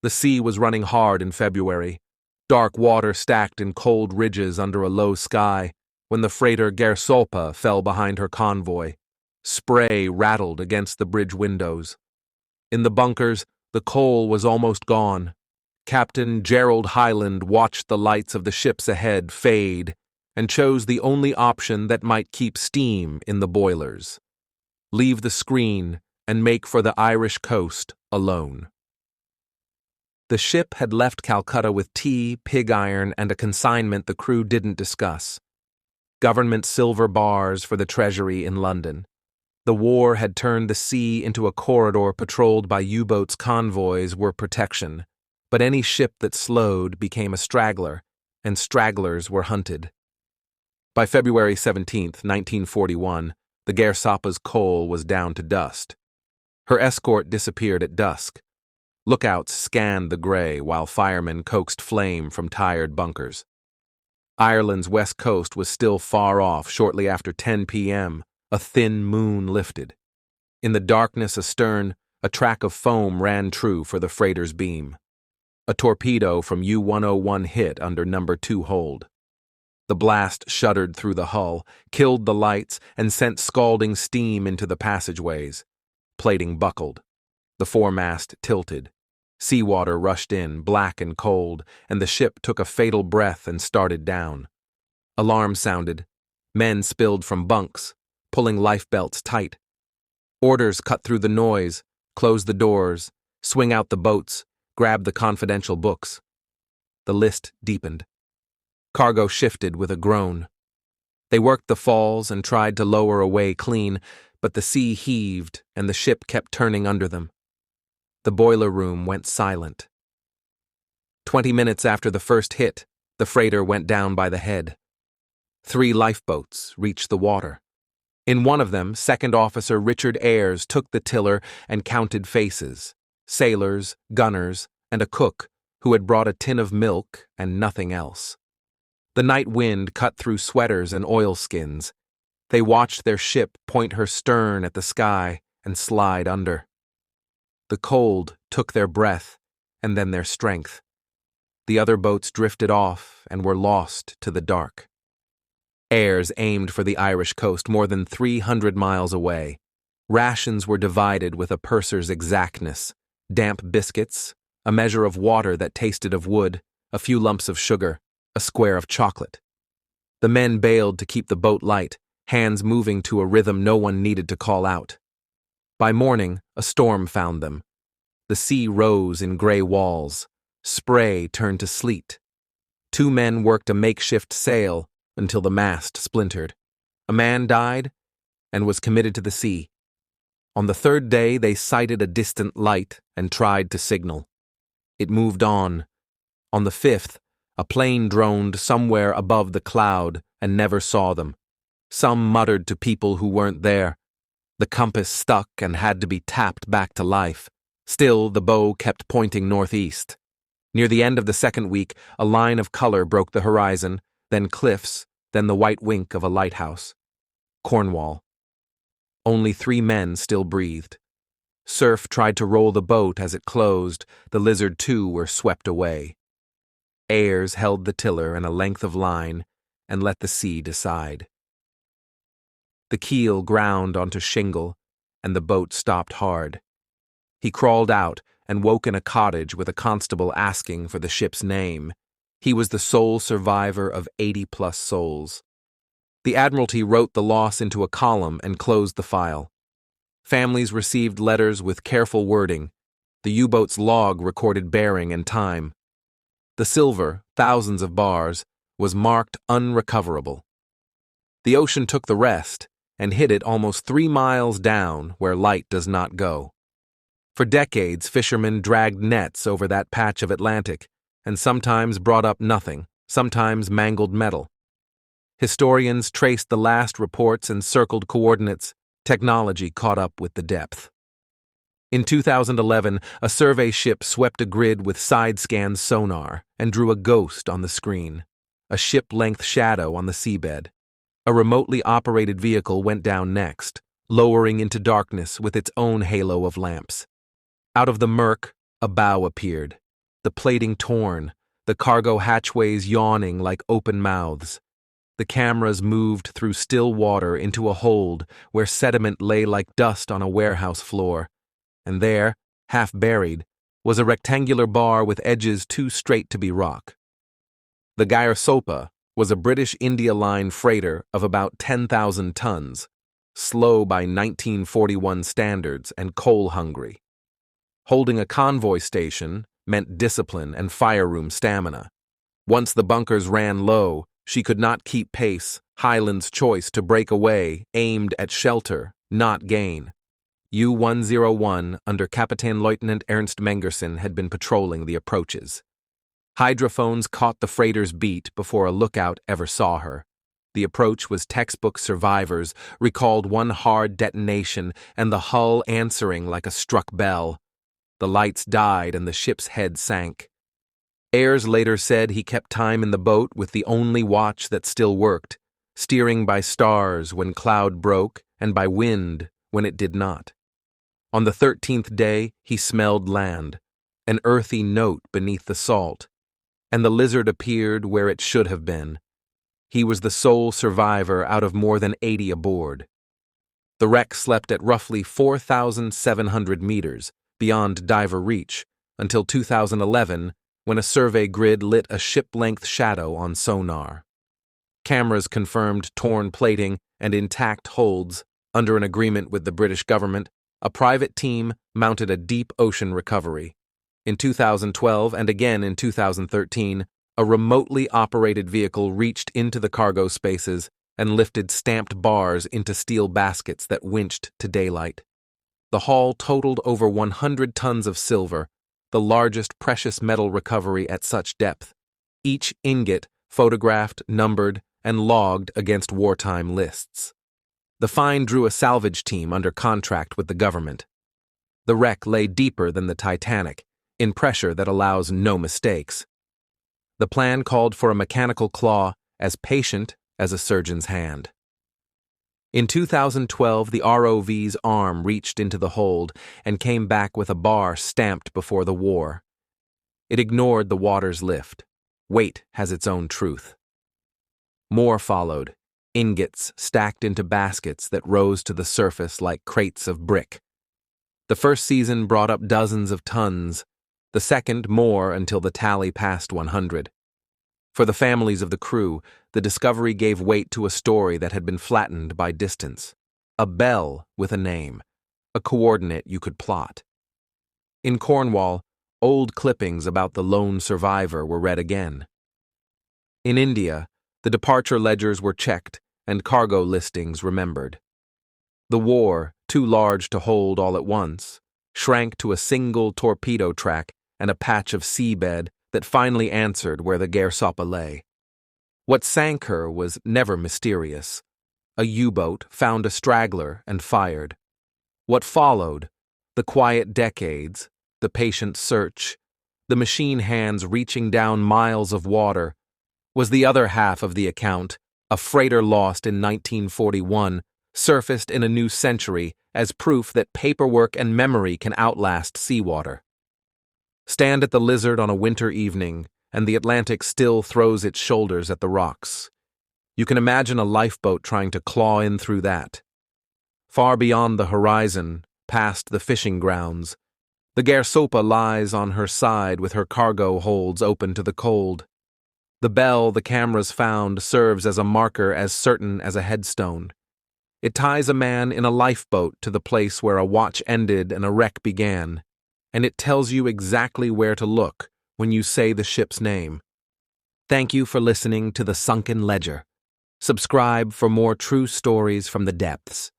The sea was running hard in February, dark water stacked in cold ridges under a low sky, when the freighter Gairsoppa fell behind her convoy. Spray rattled against the bridge windows. In the bunkers, the coal was almost gone. Captain Gerald Highland watched the lights of the ships ahead fade and chose the only option that might keep steam in the boilers. Leave the screen and make for the Irish coast alone. The ship had left Calcutta with tea, pig iron, and a consignment the crew didn't discuss. Government silver bars for the treasury in London. The war had turned the sea into a corridor patrolled by U-boats. Convoys were protection, but any ship that slowed became a straggler, and stragglers were hunted. By February 17, 1941, the Gairsoppa's coal was down to dust. Her escort disappeared at dusk. Lookouts scanned the gray while firemen coaxed flame from tired bunkers. Ireland's west coast was still far off. Shortly after 10 p.m., a thin moon lifted. In the darkness astern, a track of foam ran true for the freighter's beam. A torpedo from U-101 hit under number 2 hold. The blast shuddered through the hull, killed the lights, and sent scalding steam into the passageways. Plating buckled. The foremast tilted. Seawater rushed in, black and cold, and the ship took a fatal breath and started down. Alarm sounded. Men spilled from bunks, pulling lifebelts tight. Orders cut through the noise, close the doors, swing out the boats, grab the confidential books. The list deepened. Cargo shifted with a groan. They worked the falls and tried to lower away clean, but the sea heaved and the ship kept turning under them. The boiler room went silent. 20 minutes after the first hit, the freighter went down by the head. 3 lifeboats reached the water. In one of them, Second Officer Richard Ayres took the tiller and counted faces: sailors, gunners, and a cook who had brought a tin of milk and nothing else. The night wind cut through sweaters and oilskins. They watched their ship point her stern at the sky and slide under. The cold took their breath and then their strength. The other boats drifted off and were lost to the dark. Ayres aimed for the Irish coast more than 300 miles away. Rations were divided with a purser's exactness: damp biscuits, a measure of water that tasted of wood, a few lumps of sugar, a square of chocolate. The men bailed to keep the boat light, hands moving to a rhythm no one needed to call out. By morning, a storm found them. The sea rose in gray walls. Spray turned to sleet. 2 men worked a makeshift sail until the mast splintered. A man died and was committed to the sea. On the 3rd day, they sighted a distant light and tried to signal. It moved on. On the 5th, a plane droned somewhere above the cloud and never saw them. Some muttered to people who weren't there. The compass stuck and had to be tapped back to life. Still, the bow kept pointing northeast. Near the end of the 2nd week, a line of color broke the horizon, then cliffs, then the white wink of a lighthouse. Cornwall. Only 3 men still breathed. Surf tried to roll the boat as it closed. The Lizard too were swept away. Ayres held the tiller and a length of line and let the sea decide. The keel ground onto shingle, and the boat stopped hard. He crawled out and woke in a cottage with a constable asking for the ship's name. He was the sole survivor of 80-plus souls. The Admiralty wrote the loss into a column and closed the file. Families received letters with careful wording. The U-boat's log recorded bearing and time. The silver, thousands of bars, was marked unrecoverable. The ocean took the rest and hid it almost 3 miles down where light does not go. For decades, fishermen dragged nets over that patch of Atlantic and sometimes brought up nothing, sometimes mangled metal. Historians traced the last reports and circled coordinates. Technology caught up with the depth. In 2011, a survey ship swept a grid with side-scan sonar and drew a ghost on the screen, a ship-length shadow on the seabed. A remotely operated vehicle went down next, lowering into darkness with its own halo of lamps. Out of the murk, a bow appeared, the plating torn, the cargo hatchways yawning like open mouths. The cameras moved through still water into a hold where sediment lay like dust on a warehouse floor, and there, half buried, was a rectangular bar with edges too straight to be rock. The Gairsoppa was a British India Line freighter of about 10,000 tons, slow by 1941 standards and coal-hungry. Holding a convoy station meant discipline and fire room stamina. Once the bunkers ran low, she could not keep pace. Highland's choice to break away aimed at shelter, not gain. U-101 under Captain Lieutenant Ernst Mengersen had been patrolling the approaches. Hydrophones caught the freighter's beat before a lookout ever saw her. The approach was textbook Survivors, recalled one hard detonation and the hull answering like a struck bell. The lights died and the ship's head sank. Ayres later said he kept time in the boat with the only watch that still worked, steering by stars when cloud broke and by wind when it did not. On the 13th day, he smelled land, an earthy note beneath the salt, and the lizard appeared where it should have been. He was the sole survivor out of more than 80 aboard. The wreck slept at roughly 4,700 meters beyond diver reach until 2011, when a survey grid lit a ship-length shadow on sonar. Cameras confirmed torn plating and intact holds. Under an agreement with the British government, a private team mounted a deep ocean recovery. In 2012 and again in 2013, a remotely operated vehicle reached into the cargo spaces and lifted stamped bars into steel baskets that winched to daylight. The haul totaled over 100 tons of silver, the largest precious metal recovery at such depth. Each ingot photographed, numbered, and logged against wartime lists. The find drew a salvage team under contract with the government. The wreck lay deeper than the Titanic, in pressure that allows no mistakes. The plan called for a mechanical claw as patient as a surgeon's hand. In 2012, the ROV's arm reached into the hold and came back with a bar stamped before the war. It ignored the water's lift. Weight has its own truth. More followed, ingots stacked into baskets that rose to the surface like crates of brick. The first season brought up dozens of tons, the second more until the tally passed 100. For the families of the crew, the discovery gave weight to a story that had been flattened by distance. A bell with a name, a coordinate you could plot. In Cornwall, old clippings about the lone survivor were read again. In India, the departure ledgers were checked and cargo listings remembered. The war, too large to hold all at once, shrank to a single torpedo track and a patch of seabed that finally answered where the Gairsoppa lay. What sank her was never mysterious. A U-boat found a straggler and fired. What followed, the quiet decades, the patient search, the machine hands reaching down miles of water, was the other half of the account. A freighter lost in 1941 surfaced in a new century as proof that paperwork and memory can outlast seawater. Stand at the Lizard on a winter evening, and the Atlantic still throws its shoulders at the rocks. You can imagine a lifeboat trying to claw in through that. Far beyond the horizon, past the fishing grounds, the Gairsoppa lies on her side with her cargo holds open to the cold. The bell the cameras found serves as a marker as certain as a headstone. It ties a man in a lifeboat to the place where a watch ended and a wreck began, and it tells you exactly where to look when you say the ship's name. Thank you for listening to The Sunken Ledger. Subscribe for more true stories from the depths.